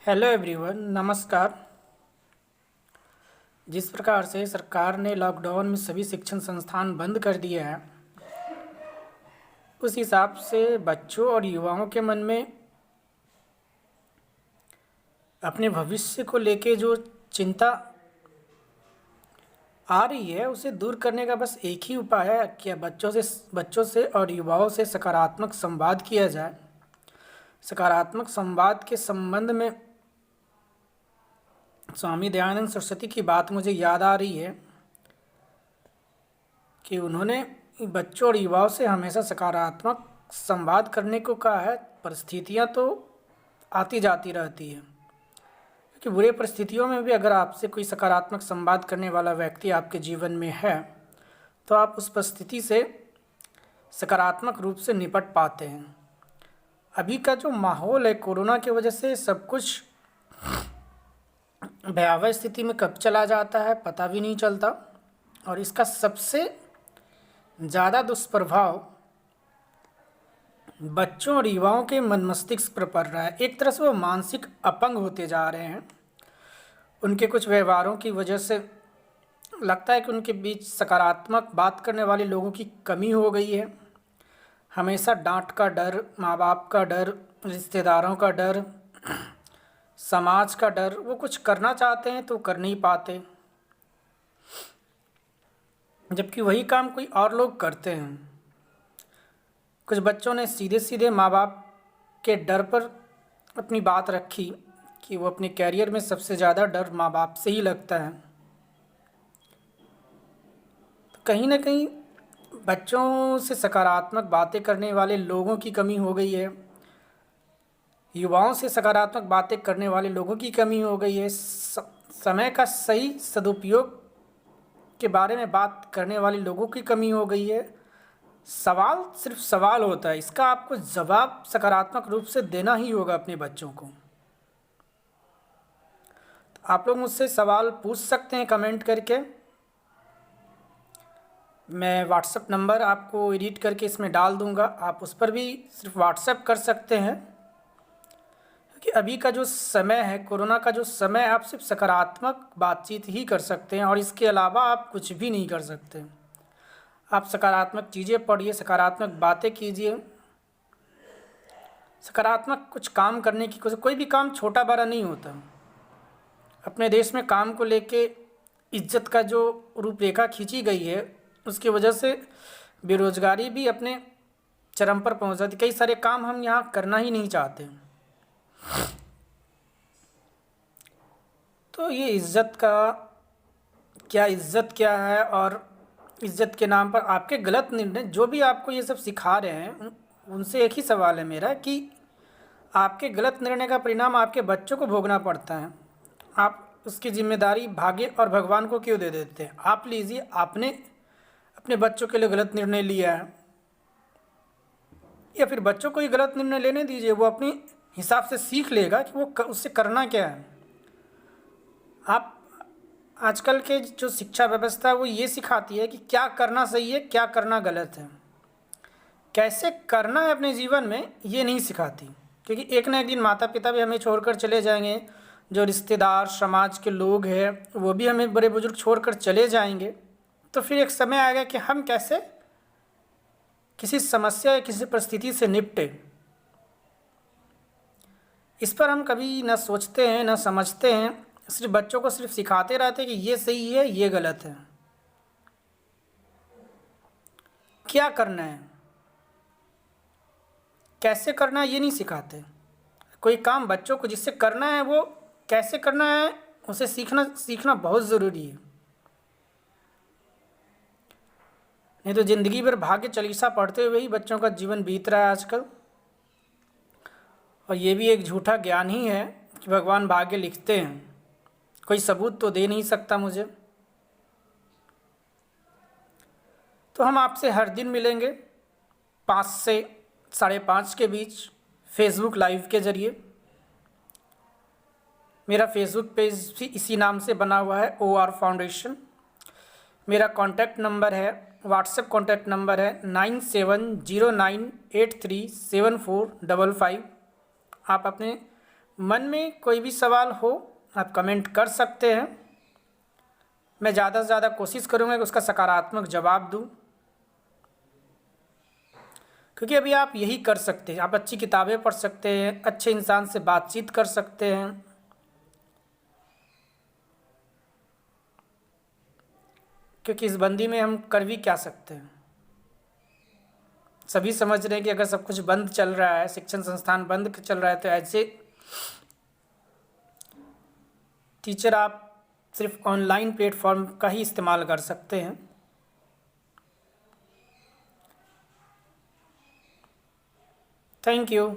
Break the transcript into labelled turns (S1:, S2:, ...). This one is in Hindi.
S1: हेलो एवरीवन, नमस्कार। जिस प्रकार से सरकार ने लॉकडाउन में सभी शिक्षण संस्थान बंद कर दिए हैं, उस हिसाब से बच्चों और युवाओं के मन में अपने भविष्य को लेके जो चिंता आ रही है, उसे दूर करने का बस एक ही उपाय है कि बच्चों से और युवाओं से सकारात्मक संवाद किया जाए। सकारात्मक संवाद के संबंध में स्वामी दयानंद सरस्वती की बात मुझे याद आ रही है कि उन्होंने बच्चों और युवाओं से हमेशा सकारात्मक संवाद करने को कहा है। परिस्थितियाँ तो आती जाती रहती है, क्योंकि बुरे परिस्थितियों में भी अगर आपसे कोई सकारात्मक संवाद करने वाला व्यक्ति आपके जीवन में है, तो आप उस परिस्थिति से सकारात्मक रूप से निपट पाते हैं। अभी का जो माहौल है, कोरोना की वजह से सब कुछ भयावह स्थिति में कब चला जाता है पता भी नहीं चलता, और इसका सबसे ज़्यादा दुष्प्रभाव बच्चों और युवाओं के मन मस्तिष्क पर पड़ रहा है। एक तरह से वो मानसिक अपंग होते जा रहे हैं। उनके कुछ व्यवहारों की वजह से लगता है कि उनके बीच सकारात्मक बात करने वाले लोगों की कमी हो गई है। हमेशा डांट का डर, माँ बाप का डर, रिश्तेदारों का डर, समाज का डर। वो कुछ करना चाहते हैं तो कर नहीं पाते, जबकि वही काम कोई और लोग करते हैं। कुछ बच्चों ने सीधे सीधे माँ बाप के डर पर अपनी बात रखी कि वो अपने कैरियर में सबसे ज़्यादा डर माँ बाप से ही लगता है। तो कहीं ना कहीं बच्चों से सकारात्मक बातें करने वाले लोगों की कमी हो गई है, युवाओं से सकारात्मक बातें करने वाले लोगों की कमी हो गई है। समय का सही सदुपयोग के बारे में बात करने वाले लोगों की कमी हो गई है। सवाल सिर्फ सवाल होता है, इसका आपको जवाब सकारात्मक रूप से देना ही होगा अपने बच्चों को। तो आप लोग मुझसे सवाल पूछ सकते हैं कमेंट करके। मैं व्हाट्सएप नंबर आपको एडिट करके इसमें डाल दूंगा, आप उस पर भी सिर्फ व्हाट्सएप कर सकते हैं। क्योंकि अभी का जो समय है, कोरोना का जो समय, आप सिर्फ सकारात्मक बातचीत ही कर सकते हैं और इसके अलावा आप कुछ भी नहीं कर सकते। आप सकारात्मक चीज़ें पढ़िए, सकारात्मक बातें कीजिए, सकारात्मक कुछ काम करने की कोशिश। कोई भी काम छोटा बड़ा नहीं होता। अपने देश में काम को लेके इज्जत का जो रूपरेखा खींची गई है, उसकी वजह से बेरोजगारी भी अपने चरम पर पहुंच जाती। कई सारे काम हम यहाँ करना ही नहीं चाहते। तो ये इज्जत क्या है, और इज्जत के नाम पर आपके गलत निर्णय, जो भी आपको ये सब सिखा रहे हैं, उनसे एक ही सवाल है मेरा कि आपके गलत निर्णय का परिणाम आपके बच्चों को भोगना पड़ता है। आप उसकी जिम्मेदारी भाग्य और भगवान को क्यों दे देते हैं? आप लीजिए, आपने अपने बच्चों के लिए गलत निर्णय लिया है, या फिर बच्चों को ही गलत निर्णय लेने दीजिए। वो अपने हिसाब से सीख लेगा कि वो उससे करना क्या है। आप आजकल के जो शिक्षा व्यवस्था है वो ये सिखाती है कि क्या करना सही है, क्या करना गलत है, कैसे करना है अपने जीवन में, ये नहीं सिखाती। क्योंकि एक ना एक दिन माता पिता भी हमें छोड़कर चले जाएंगे, जो रिश्तेदार समाज के लोग हैं वो भी हमें, बड़े बुजुर्ग छोड़कर चले जाएंगे। तो फिर एक समय आएगा कि हम कैसे किसी समस्या या किसी परिस्थिति से निपटे। इस पर हम कभी ना सोचते हैं ना समझते हैं। सिर्फ बच्चों को सिर्फ सिखाते रहते हैं कि ये सही है, ये गलत है, क्या करना है, कैसे करना है, ये नहीं सिखाते। कोई काम बच्चों को जिससे करना है, वो कैसे करना है उसे सीखना बहुत ज़रूरी है। नहीं तो ज़िंदगी भर भाग्य चालीसा पढ़ते हुए ही बच्चों का जीवन बीत रहा है आजकल। और ये भी एक झूठा ज्ञान ही है कि भगवान भाग्य लिखते हैं। कोई सबूत तो दे नहीं सकता मुझे। तो हम आपसे हर दिन मिलेंगे 5 से 5:30 के बीच फेसबुक लाइव के ज़रिए। मेरा फेसबुक पेज भी इसी नाम से बना हुआ है, OR फाउंडेशन। मेरा कॉन्टैक्ट नंबर है, व्हाट्सएप कॉन्टैक्ट नंबर है 9709837455। आप अपने मन में कोई भी सवाल हो आप कमेंट कर सकते हैं। मैं ज़्यादा से ज़्यादा कोशिश करूँगा कि उसका सकारात्मक जवाब दूँ, क्योंकि अभी आप यही कर सकते हैं। आप अच्छी किताबें पढ़ सकते हैं, अच्छे इंसान से बातचीत कर सकते हैं, क्योंकि इस बंदी में हम कर भी क्या सकते हैं। सभी समझ रहे हैं कि अगर सब कुछ बंद चल रहा है, शिक्षण संस्थान बंद चल रहा है, तो ऐसे टीचर आप सिर्फ ऑनलाइन प्लेटफॉर्म का ही इस्तेमाल कर सकते हैं। Thank you.